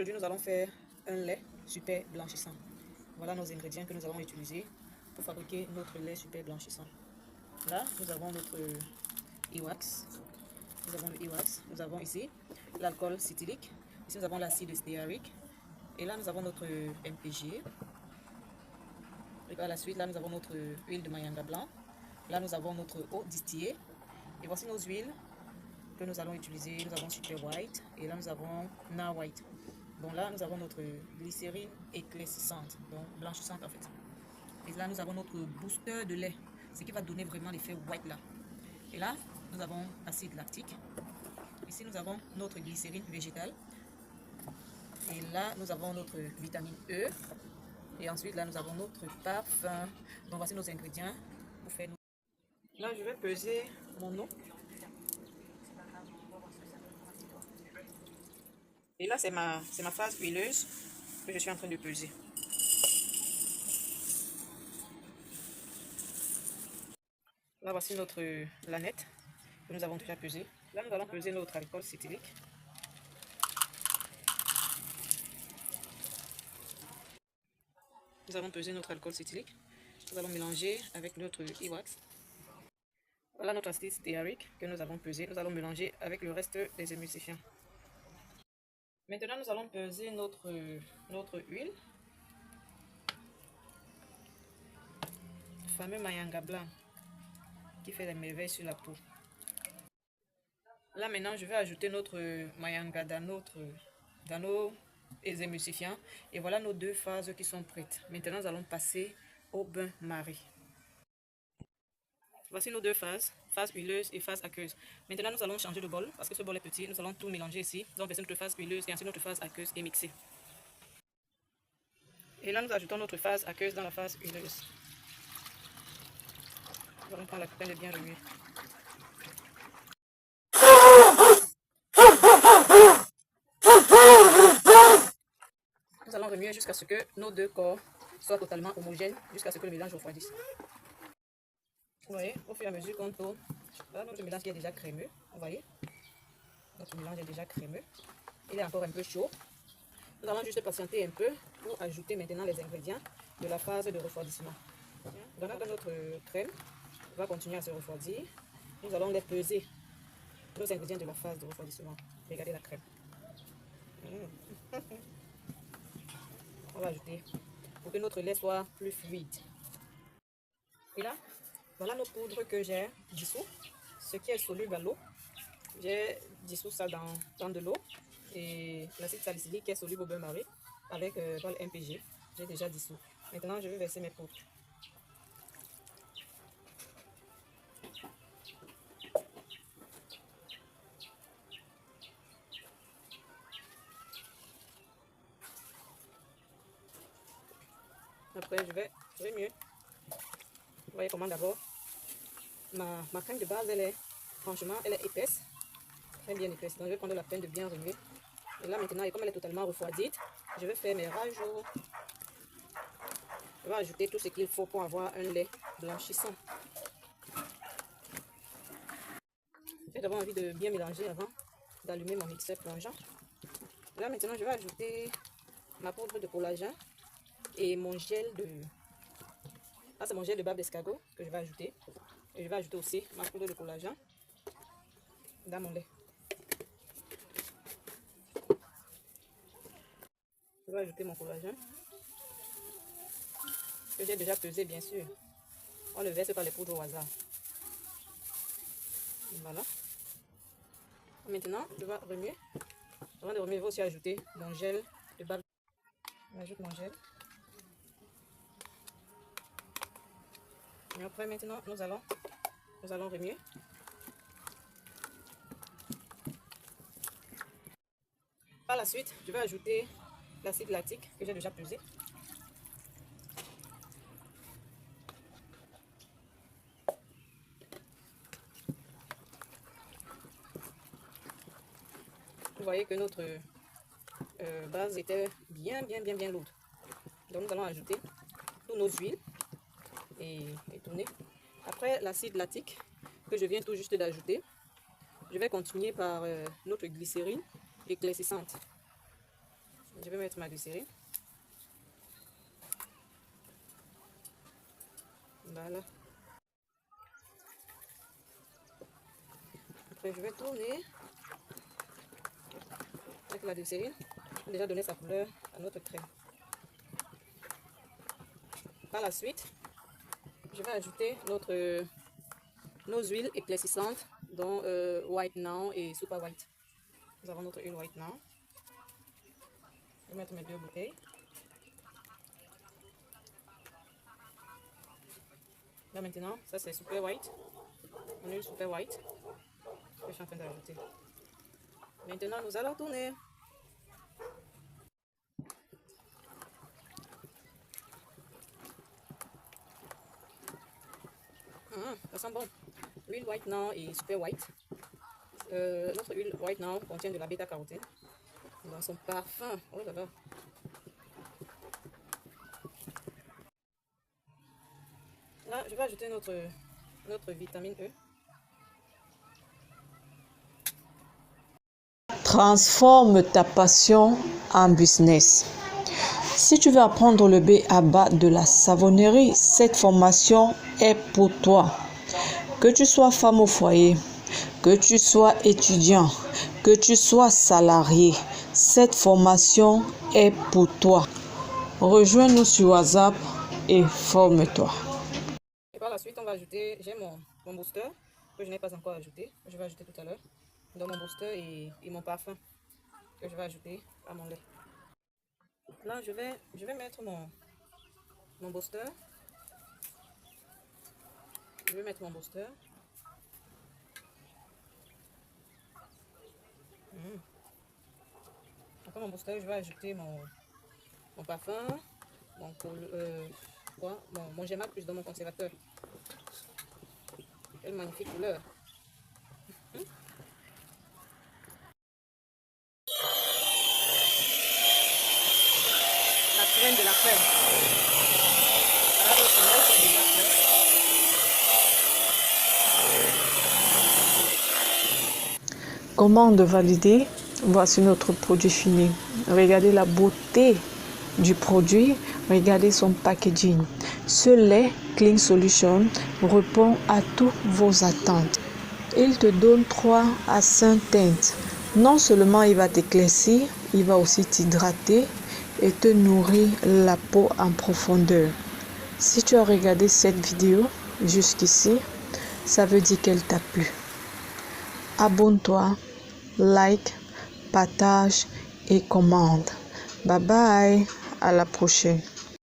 Aujourd'hui, nous allons faire un lait super blanchissant. Voilà nos ingrédients que nous allons utiliser pour fabriquer notre lait super blanchissant. Là, nous avons notre e-wax. Nous avons ici l'alcool cétylique. Ici, nous avons l'acide stéarique. Et là, nous avons notre MPG. Et par la suite, là, nous avons notre huile de mayanga blanc. Là, nous avons notre eau distillée. Et voici nos huiles que nous allons utiliser. Nous avons Super White et là, nous avons Na White. Donc là, nous avons notre glycérine éclaircissante, donc blanchissante en fait. Et là, nous avons notre booster de lait, ce qui va donner vraiment l'effet white là. Et là, nous avons acide lactique. Ici, nous avons notre glycérine végétale. Et là, nous avons notre vitamine E. Et ensuite, là, nous avons notre parfum. Donc, voici nos ingrédients pour faire nos... Là, je vais peser mon eau. Et là, c'est ma phase huileuse que je suis en train de peser. Là, voici notre lanette que nous avons déjà pesée. Là, nous allons peser notre alcool cétylique. Nous allons peser notre alcool cétylique. Nous allons mélanger avec notre e-wax. Voilà notre acide stéarique que nous avons pesé. Nous allons mélanger avec le reste des émulsifiants. Maintenant, nous allons peser notre huile. Le fameux mayanga blanc qui fait des merveilles sur la peau. Là, maintenant, je vais ajouter notre mayanga dans nos émulsifiants. Et voilà nos deux phases qui sont prêtes. Maintenant, nous allons passer au bain-marie. Voici nos deux phases, phase huileuse et phase aqueuse. Maintenant, nous allons changer de bol parce que ce bol est petit. Nous allons tout mélanger ici. Nous allons verser notre phase huileuse et ensuite notre phase aqueuse et mixer. Et là, nous ajoutons notre phase aqueuse dans la phase huileuse. Nous allons prendre la peine de bien remuer. Nous allons remuer jusqu'à ce que nos deux corps soient totalement homogènes, jusqu'à ce que le mélange refroidisse. Vous voyez, au fur et à mesure qu'on tourne, là, notre mélange qui est déjà crémeux. Vous voyez, notre mélange est déjà crémeux. Il est encore un peu chaud. Nous allons juste patienter un peu pour ajouter maintenant les ingrédients de la phase de refroidissement. Pendant que notre crème va continuer à se refroidir, nous allons les peser, nos ingrédients de la phase de refroidissement. Regardez la crème. On va ajouter pour que notre lait soit plus fluide. Et là, voilà nos poudres que j'ai dissous, ce qui est soluble à l'eau. J'ai dissous ça dans de l'eau et l'acide salicylique qui est soluble au bain-marie avec dans le MPG. J'ai déjà dissous. Maintenant, je vais verser mes poudres. Après, je vais mieux. Vous voyez comment d'abord ma crème de base, franchement, elle est épaisse, très bien épaisse. Donc, je vais prendre la peine de bien remuer. Et là, maintenant, et comme elle est totalement refroidie, je vais faire mes rajouts. Je vais ajouter tout ce qu'il faut pour avoir un lait blanchissant. J'ai d'abord envie de bien mélanger avant d'allumer mon mixeur plongeant. Là, maintenant, je vais ajouter ma poudre de collagène et mon gel de... Là, c'est mon gel de bave d'escargot que je vais ajouter. Et je vais ajouter aussi ma poudre de collagène dans mon lait. Je vais ajouter mon collagène que j'ai déjà pesé, bien sûr. On le verse par les poudres au hasard. Voilà. Maintenant, je vais remuer. Avant de remuer, je vais aussi ajouter mon gel de bave. J'ajoute mon gel. Et après, maintenant, nous allons remuer. Par la suite, je vais ajouter l'acide lactique que j'ai déjà pesé. Vous voyez que notre base était bien lourde. Donc, nous allons ajouter toutes nos huiles et tourner. Après l'acide lactique que je viens tout juste d'ajouter, je vais continuer par notre glycérine éclaircissante. Je vais mettre ma glycérine. Voilà. Après, je vais tourner avec la glycérine. On va déjà donner sa couleur à notre crème. Par la suite, je vais ajouter nos huiles éclaircissantes, dont White Now et Super White. Nous avons notre huile White Now. Je vais mettre mes 2 bouteilles. Là maintenant, ça c'est Super White. Mon huile Super White que je suis en train d'ajouter. Maintenant, nous allons tourner. Ça sent bon. L'huile White Now et Super White. Notre huile White Now contient de la bêta-carotène dans son parfum. Oh là là. Là, je vais ajouter notre vitamine E. Transforme ta passion en business. Si tu veux apprendre le B.A.-ba de la savonnerie, cette formation est pour toi. Que tu sois femme au foyer, que tu sois étudiant, que tu sois salarié, cette formation est pour toi. Rejoins-nous sur WhatsApp et forme-toi. Et par la suite, on va ajouter, j'ai mon booster que je n'ai pas encore ajouté. Je vais ajouter tout à l'heure. Donc mon booster et mon parfum que je vais ajouter à mon lait. Là, je vais mettre mon booster. Je vais mettre mon booster. Après mon booster, je vais ajouter mon parfum, mon Gemma plus dans mon conservateur. Quelle magnifique couleur. La crème de la crème. Voilà, donc, c'est déjà prêt. Commande validée. Voici notre produit fini. Regardez la beauté du produit. Regardez son packaging. Ce lait Clean Solution répond à toutes vos attentes. Il te donne 3 à 5 teintes. Non seulement il va t'éclaircir, il va aussi t'hydrater et te nourrir la peau en profondeur. Si tu as regardé cette vidéo jusqu'ici, ça veut dire qu'elle t'a plu. Abonne-toi, like, partage et commande. Bye bye, à la prochaine.